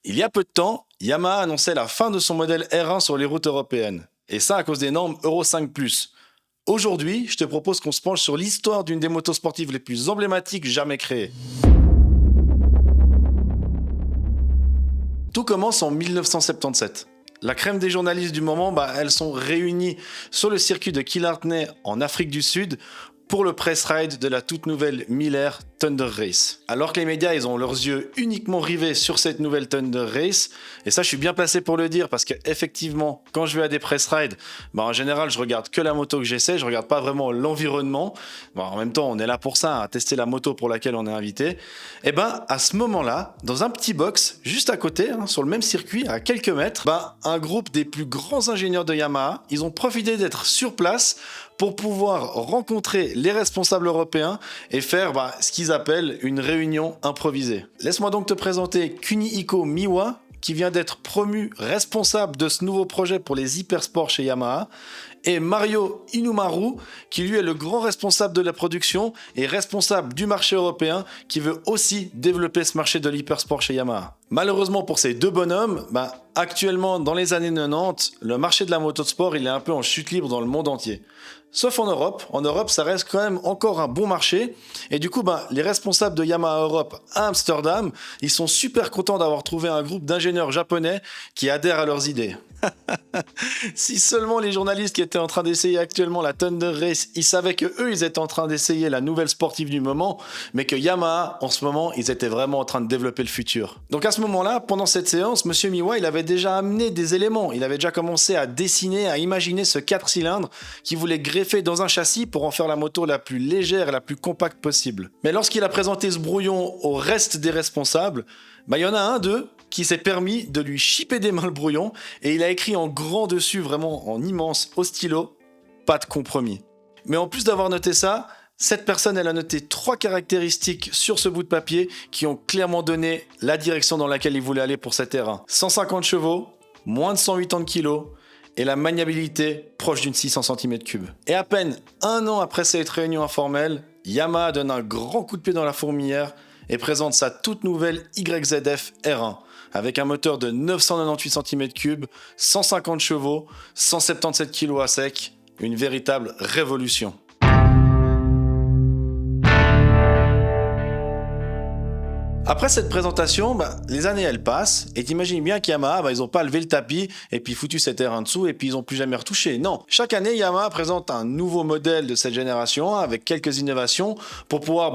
Il y a peu de temps, Yamaha annonçait la fin de son modèle R1 sur les routes européennes. Et ça à cause des normes Euro 5+. Aujourd'hui, je te propose qu'on se penche sur l'histoire d'une des motos sportives les plus emblématiques jamais créées. Tout commence en 1977. La crème des journalistes du moment, elles sont réunies sur le circuit de Killarney en Afrique du Sud pour le press ride de la toute nouvelle Miller Thunder Race. Alors que les médias, ils ont leurs yeux uniquement rivés sur cette nouvelle Thunder Race, et ça je suis bien placé pour le dire parce qu'effectivement, quand je vais à des press rides, en général je regarde que la moto que j'essaie, je regarde pas vraiment l'environnement. En même temps, on est là pour ça, à tester la moto pour laquelle on est invité. Et à ce moment-là, dans un petit box, juste à côté, sur le même circuit, à quelques mètres, un groupe des plus grands ingénieurs de Yamaha, ils ont profité d'être sur place pour pouvoir rencontrer les responsables européens et faire ce qu'ils appellent une réunion improvisée. Laisse-moi donc te présenter Kunihiko Miwa, qui vient d'être promu responsable de ce nouveau projet pour les hypersports chez Yamaha, et Mario Inumaru, qui lui est le grand responsable de la production et responsable du marché européen, qui veut aussi développer ce marché de l'hypersport chez Yamaha. Malheureusement pour ces deux bonhommes, actuellement dans les années 90, le marché de la moto de sport il est un peu en chute libre dans le monde entier. Sauf en Europe. En Europe, ça reste quand même encore un bon marché. Et du coup, les responsables de Yamaha Europe à Amsterdam, ils sont super contents d'avoir trouvé un groupe d'ingénieurs japonais qui adhèrent à leurs idées. Si seulement les journalistes qui étaient en train d'essayer actuellement la Thunder Race, ils savaient que eux, ils étaient en train d'essayer la nouvelle sportive du moment, mais que Yamaha, en ce moment, ils étaient vraiment en train de développer le futur. Donc à ce moment-là, pendant cette séance, Monsieur Miwa, il avait déjà amené des éléments. Il avait déjà commencé à dessiner, à imaginer ce 4 cylindres qu'il voulait greffer dans un châssis pour en faire la moto la plus légère et la plus compacte possible. Mais lorsqu'il a présenté ce brouillon au reste des responsables, il y en a un d'eux qui s'est permis de lui chipper des mains le brouillon et il a écrit en grand dessus, vraiment en immense, au stylo, pas de compromis. Mais en plus d'avoir noté ça, cette personne, elle a noté 3 caractéristiques sur ce bout de papier qui ont clairement donné la direction dans laquelle il voulait aller pour cet R1. 150 chevaux, moins de 180 kg et la maniabilité proche d'une 600 cm3. Et à peine un an après cette réunion informelle, Yamaha donne un grand coup de pied dans la fourmilière et présente sa toute nouvelle YZF R1 avec un moteur de 998 cm3, 150 chevaux, 177 kg à sec, une véritable révolution. Après cette présentation, les années elles passent et t'imagines bien qu'Yamaha, ils ont pas levé le tapis et puis foutu cet R1 dessous et puis ils ont plus jamais retouché. Non, chaque année Yamaha présente un nouveau modèle de cette génération avec quelques innovations pour pouvoir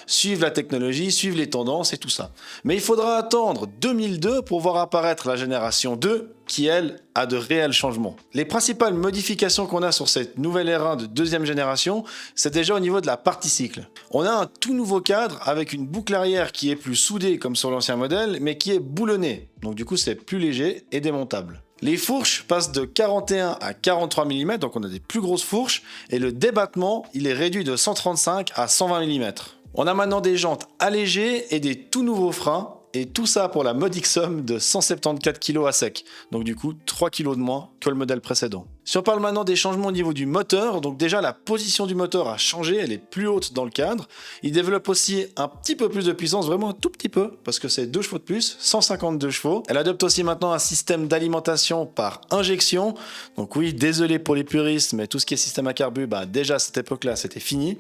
suivre la technologie, suivre les tendances et tout ça. Mais il faudra attendre 2002 pour voir apparaître la génération 2 qui, elle, a de réels changements. Les principales modifications qu'on a sur cette nouvelle R1 de deuxième génération, c'est déjà au niveau de la partie cycle. On a un tout nouveau cadre avec une boucle arrière qui est plus soudée comme sur l'ancien modèle, mais qui est boulonnée. Donc du coup, c'est plus léger et démontable. Les fourches passent de 41 à 43 mm, donc on a des plus grosses fourches, et le débattement, il est réduit de 135 à 120 mm. On a maintenant des jantes allégées et des tout nouveaux freins, et tout ça pour la modique somme de 174 kg à sec. Donc du coup, 3 kg de moins que le modèle précédent. Si on parle maintenant des changements au niveau du moteur, donc déjà la position du moteur a changé, elle est plus haute dans le cadre. Il développe aussi un petit peu plus de puissance, vraiment un tout petit peu, parce que c'est 2 chevaux de plus, 152 chevaux. Elle adopte aussi maintenant un système d'alimentation par injection. Donc oui, désolé pour les puristes, mais tout ce qui est système à carbu, déjà à cette époque-là, c'était fini.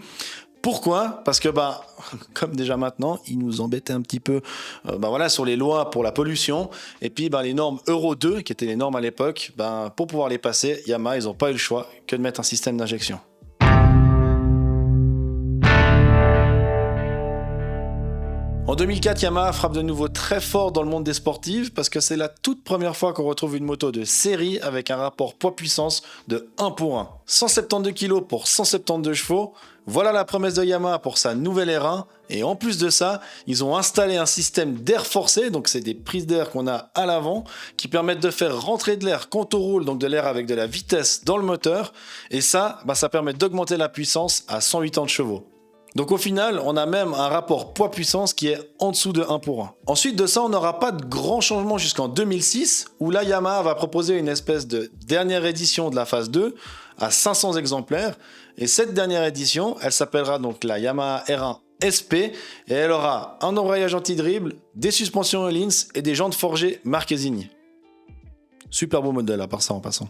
Pourquoi ? Parce que comme déjà maintenant, ils nous embêtaient un petit peu sur les lois pour la pollution et puis les normes Euro 2 qui étaient les normes à l'époque, pour pouvoir les passer, Yamaha, ils n'ont pas eu le choix que de mettre un système d'injection. En 2004, Yamaha frappe de nouveau très fort dans le monde des sportifs parce que c'est la toute première fois qu'on retrouve une moto de série avec un rapport poids-puissance de 1 pour 1. 172 kg pour 172 chevaux, voilà la promesse de Yamaha pour sa nouvelle R1 et en plus de ça, ils ont installé un système d'air forcé, donc c'est des prises d'air qu'on a à l'avant qui permettent de faire rentrer de l'air quand on roule, donc de l'air avec de la vitesse dans le moteur et ça permet d'augmenter la puissance à 180 chevaux. Donc au final, on a même un rapport poids-puissance qui est en dessous de 1 pour 1. Ensuite de ça, on n'aura pas de grands changements jusqu'en 2006, où là Yamaha va proposer une espèce de dernière édition de la phase 2 à 500 exemplaires. Et cette dernière édition, elle s'appellera donc la Yamaha R1 SP et elle aura un embrayage anti-dribble, des suspensions Öhlins et des jantes forgées Marquezine. Super beau modèle à part ça en passant.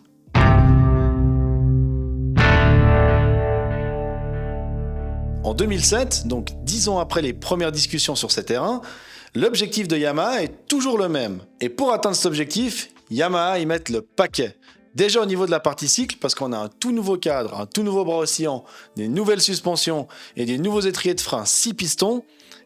En 2007, donc 10 ans après les premières discussions sur ces terrains, l'objectif de Yamaha est toujours le même. Et pour atteindre cet objectif, Yamaha y met le paquet. Déjà au niveau de la partie cycle, parce qu'on a un tout nouveau cadre, un tout nouveau bras oscillant, des nouvelles suspensions et des nouveaux étriers de frein 6 pistons.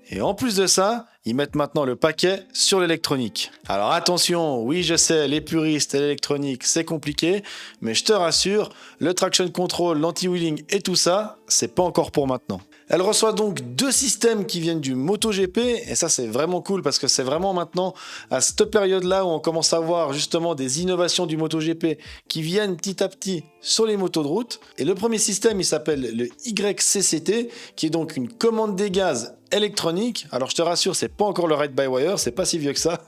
Et en plus de ça, ils mettent maintenant le paquet sur l'électronique. Alors attention, oui je sais, les puristes et l'électronique c'est compliqué, mais je te rassure, le traction control, l'anti-wheeling et tout ça, c'est pas encore pour maintenant. Elle reçoit donc 2 systèmes qui viennent du MotoGP, et ça c'est vraiment cool parce que c'est vraiment maintenant à cette période-là où on commence à voir justement des innovations du MotoGP qui viennent petit à petit sur les motos de route. Et le premier système il s'appelle le YCCT, qui est donc une commande des gaz électronique. Alors je te rassure, c'est pas encore le ride by wire, c'est pas si vieux que ça,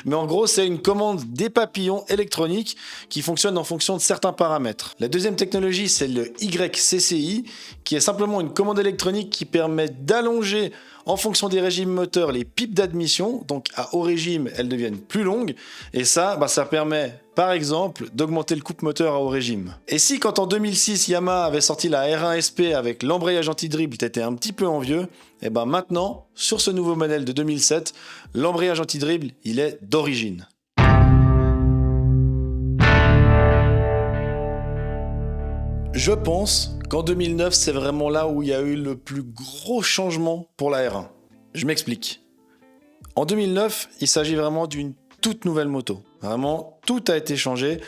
mais en gros c'est une commande des papillons électroniques qui fonctionne en fonction de certains paramètres. La deuxième technologie c'est le YCCI, qui est simplement une commande électronique qui permet d'allonger en fonction des régimes moteurs les pipes d'admission, donc à haut régime elles deviennent plus longues, et ça permet par exemple d'augmenter le couple moteur à haut régime. Et si quand en 2006 Yamaha avait sorti la R1 SP avec l'embrayage anti-dribble, t'étais un petit peu envieux, et maintenant sur ce nouveau modèle de 2007, l'embrayage anti-dribble il est d'origine. Je pense qu'en 2009, c'est vraiment là où il y a eu le plus gros changement pour la R1. Je m'explique. En 2009, il s'agit vraiment d'une toute nouvelle moto. Vraiment, tout a été changé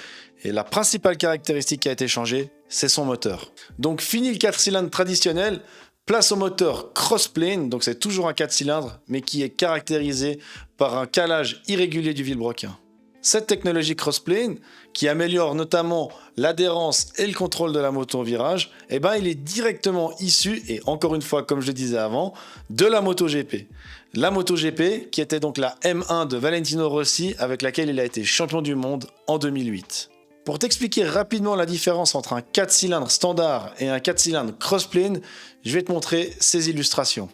et la principale caractéristique qui a été changée, c'est son moteur. Donc fini le 4 cylindres traditionnel, place au moteur crossplane, donc c'est toujours un 4 cylindres, mais qui est caractérisé par un calage irrégulier du vilebrequin. Cette technologie crossplane, qui améliore notamment l'adhérence et le contrôle de la moto en virage, il est directement issu, et encore une fois, comme je le disais avant, de la MotoGP. La MotoGP, qui était donc la M1 de Valentino Rossi, avec laquelle il a été champion du monde en 2008. Pour t'expliquer rapidement la différence entre un 4 cylindres standard et un 4 cylindres crossplane, je vais te montrer ces illustrations.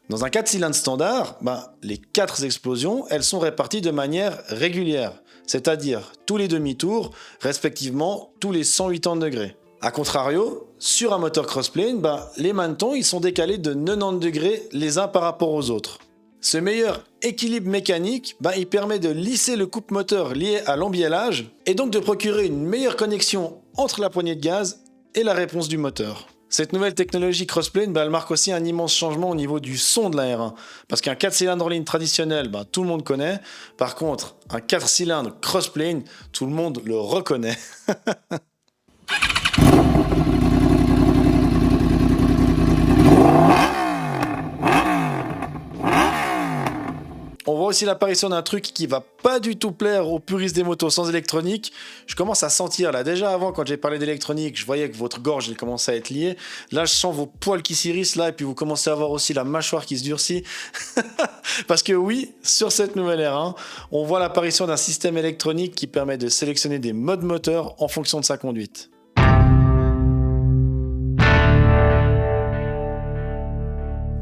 Dans un 4 cylindres standard, les 4 explosions, elles sont réparties de manière régulière, c'est-à-dire tous les demi-tours, respectivement tous les 180 degrés. A contrario, sur un moteur crossplane, les manetons ils sont décalés de 90 degrés les uns par rapport aux autres. Ce meilleur équilibre mécanique, il permet de lisser le couple moteur lié à l'embiellage et donc de procurer une meilleure connexion entre la poignée de gaz et la réponse du moteur. Cette nouvelle technologie crossplane, elle marque aussi un immense changement au niveau du son de la R1. Parce qu'un 4 cylindres en ligne traditionnel, tout le monde connaît. Par contre, un 4 cylindres crossplane, tout le monde le reconnaît. On voit aussi l'apparition d'un truc qui va pas du tout plaire aux puristes des motos sans électronique. Je commence à sentir là, déjà avant quand j'ai parlé d'électronique, je voyais que votre gorge elle commençait à être liée. Là je sens vos poils qui s'irrissent là et puis vous commencez à voir aussi la mâchoire qui se durcit. Parce que oui, sur cette nouvelle R1, on voit l'apparition d'un système électronique qui permet de sélectionner des modes moteurs en fonction de sa conduite.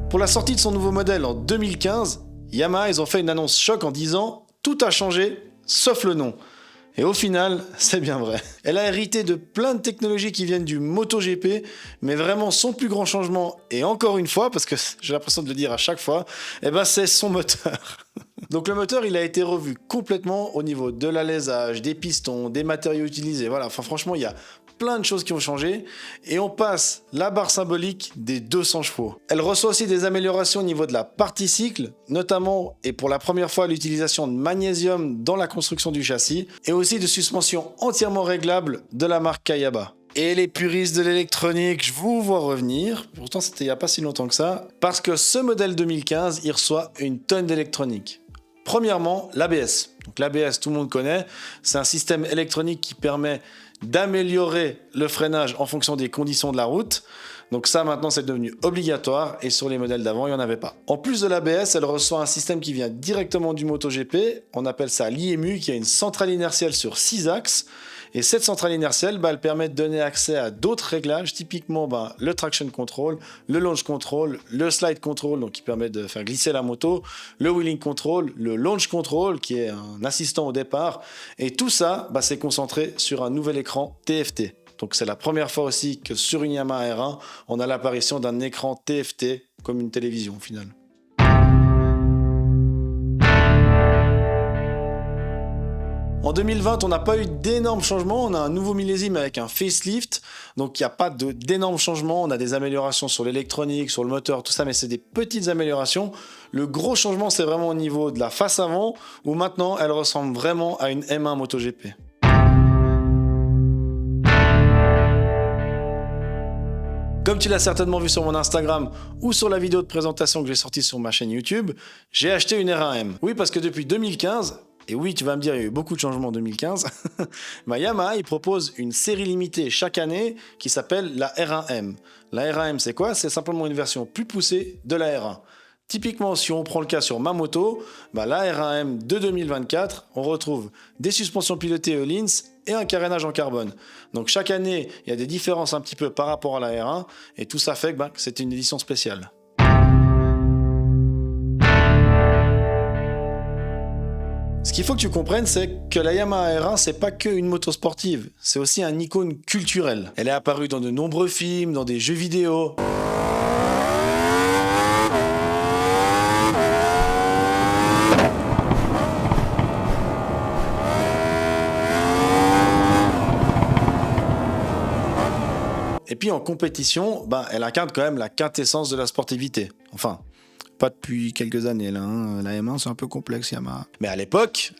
Pour la sortie de son nouveau modèle en 2015, Yamaha, ils ont fait une annonce choc en disant « Tout a changé, sauf le nom ». Et au final, c'est bien vrai. Elle a hérité de plein de technologies qui viennent du MotoGP, mais vraiment son plus grand changement, et encore une fois, parce que j'ai l'impression de le dire à chaque fois, c'est son moteur. Donc le moteur, il a été revu complètement au niveau de l'alésage, des pistons, des matériaux utilisés. Voilà, franchement, il y a plein de choses qui ont changé et on passe la barre symbolique des 200 chevaux. Elle reçoit aussi des améliorations au niveau de la partie cycle, notamment et pour la première fois l'utilisation de magnésium dans la construction du châssis et aussi de suspensions entièrement réglables de la marque Kayaba. Et les puristes de l'électronique, je vous vois revenir, pourtant c'était il n'y a pas si longtemps que ça, parce que ce modèle 2015, il reçoit une tonne d'électronique. Premièrement, l'ABS. Donc l'ABS, tout le monde connaît, c'est un système électronique qui permet d'améliorer le freinage en fonction des conditions de la route. Donc ça, maintenant, c'est devenu obligatoire et sur les modèles d'avant, il n'y en avait pas. En plus de l'ABS, elle reçoit un système qui vient directement du MotoGP. On appelle ça l'IMU, qui a une centrale inertielle sur 6 axes. Et cette centrale inertielle, elle permet de donner accès à d'autres réglages, typiquement le traction control, le launch control, le slide control, donc qui permet de faire glisser la moto, le wheeling control, le launch control, qui est un assistant au départ. Et tout ça, c'est concentré sur un nouvel écran TFT. Donc c'est la première fois aussi que sur une Yamaha R1, on a l'apparition d'un écran TFT comme une télévision au final. En 2020, on n'a pas eu d'énormes changements, on a un nouveau millésime avec un facelift, donc il n'y a pas d'énormes changements, on a des améliorations sur l'électronique, sur le moteur, tout ça, mais c'est des petites améliorations. Le gros changement, c'est vraiment au niveau de la face avant, où maintenant, elle ressemble vraiment à une M1 MotoGP. Comme tu l'as certainement vu sur mon Instagram ou sur la vidéo de présentation que j'ai sortie sur ma chaîne YouTube, j'ai acheté une R1M. Oui, parce que depuis 2015... Et oui, tu vas me dire, il y a eu beaucoup de changements en 2015. Yamaha, il propose une série limitée chaque année qui s'appelle la R1M. La R1M, c'est quoi? C'est simplement une version plus poussée de la R1. Typiquement, si on prend le cas sur ma moto, la R1M de 2024, on retrouve des suspensions pilotées Öhlins et un carénage en carbone. Donc chaque année, il y a des différences un petit peu par rapport à la R1 et tout ça fait que c'est une édition spéciale. Ce qu'il faut que tu comprennes, c'est que la Yamaha R1, c'est pas qu'une moto sportive, c'est aussi un icône culturel. Elle est apparue dans de nombreux films, dans des jeux vidéo. Et puis en compétition, elle incarne quand même la quintessence de la sportivité. Enfin, pas depuis quelques années là, La M1 c'est un peu complexe Yamaha. Mais à l'époque,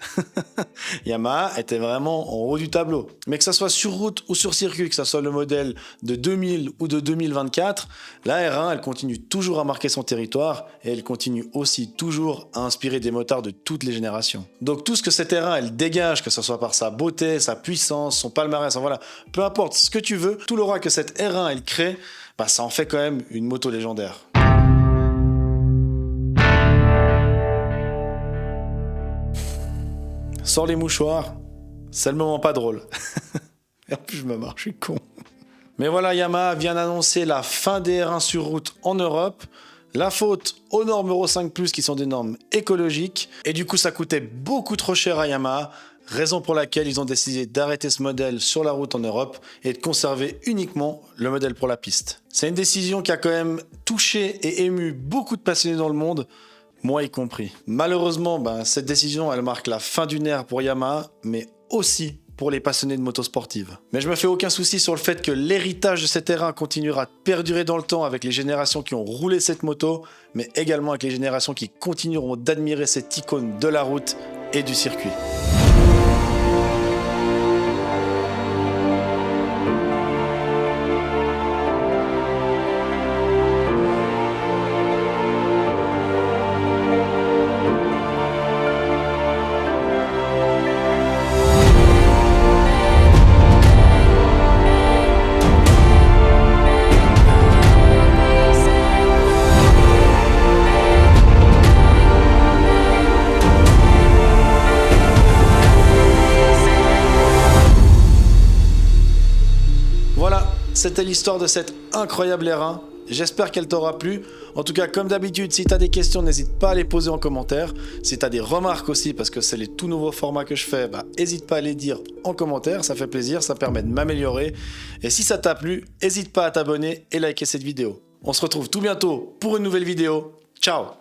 Yamaha était vraiment en haut du tableau. Mais que ça soit sur route ou sur circuit, que ça soit le modèle de 2000 ou de 2024, la R1 elle continue toujours à marquer son territoire et elle continue aussi toujours à inspirer des motards de toutes les générations. Donc tout ce que cette R1 elle dégage, que ce soit par sa beauté, sa puissance, son palmarès, voilà, peu importe ce que tu veux, tout l'aura que cette R1 elle crée, ça en fait quand même une moto légendaire. Sors les mouchoirs, c'est le moment pas drôle. Et en plus je me marre, je suis con. Mais voilà, Yamaha vient d'annoncer la fin des R1 sur route en Europe. La faute aux normes Euro 5+, qui sont des normes écologiques. Et du coup, ça coûtait beaucoup trop cher à Yamaha, raison pour laquelle ils ont décidé d'arrêter ce modèle sur la route en Europe et de conserver uniquement le modèle pour la piste. C'est une décision qui a quand même touché et ému beaucoup de passionnés dans le monde, moi y compris. Malheureusement, cette décision, elle marque la fin d'une ère pour Yamaha, mais aussi pour les passionnés de moto sportive. Mais je me fais aucun souci sur le fait que l'héritage de cette R1 continuera de perdurer dans le temps avec les générations qui ont roulé cette moto, mais également avec les générations qui continueront d'admirer cette icône de la route et du circuit. C'était l'histoire de cette incroyable R1. J'espère qu'elle t'aura plu. En tout cas, comme d'habitude, si tu as des questions, n'hésite pas à les poser en commentaire. Si tu as des remarques aussi, parce que c'est les tout nouveaux formats que je fais, n'hésite pas à les dire en commentaire. Ça fait plaisir, ça permet de m'améliorer. Et si ça t'a plu, n'hésite pas à t'abonner et liker cette vidéo. On se retrouve tout bientôt pour une nouvelle vidéo. Ciao!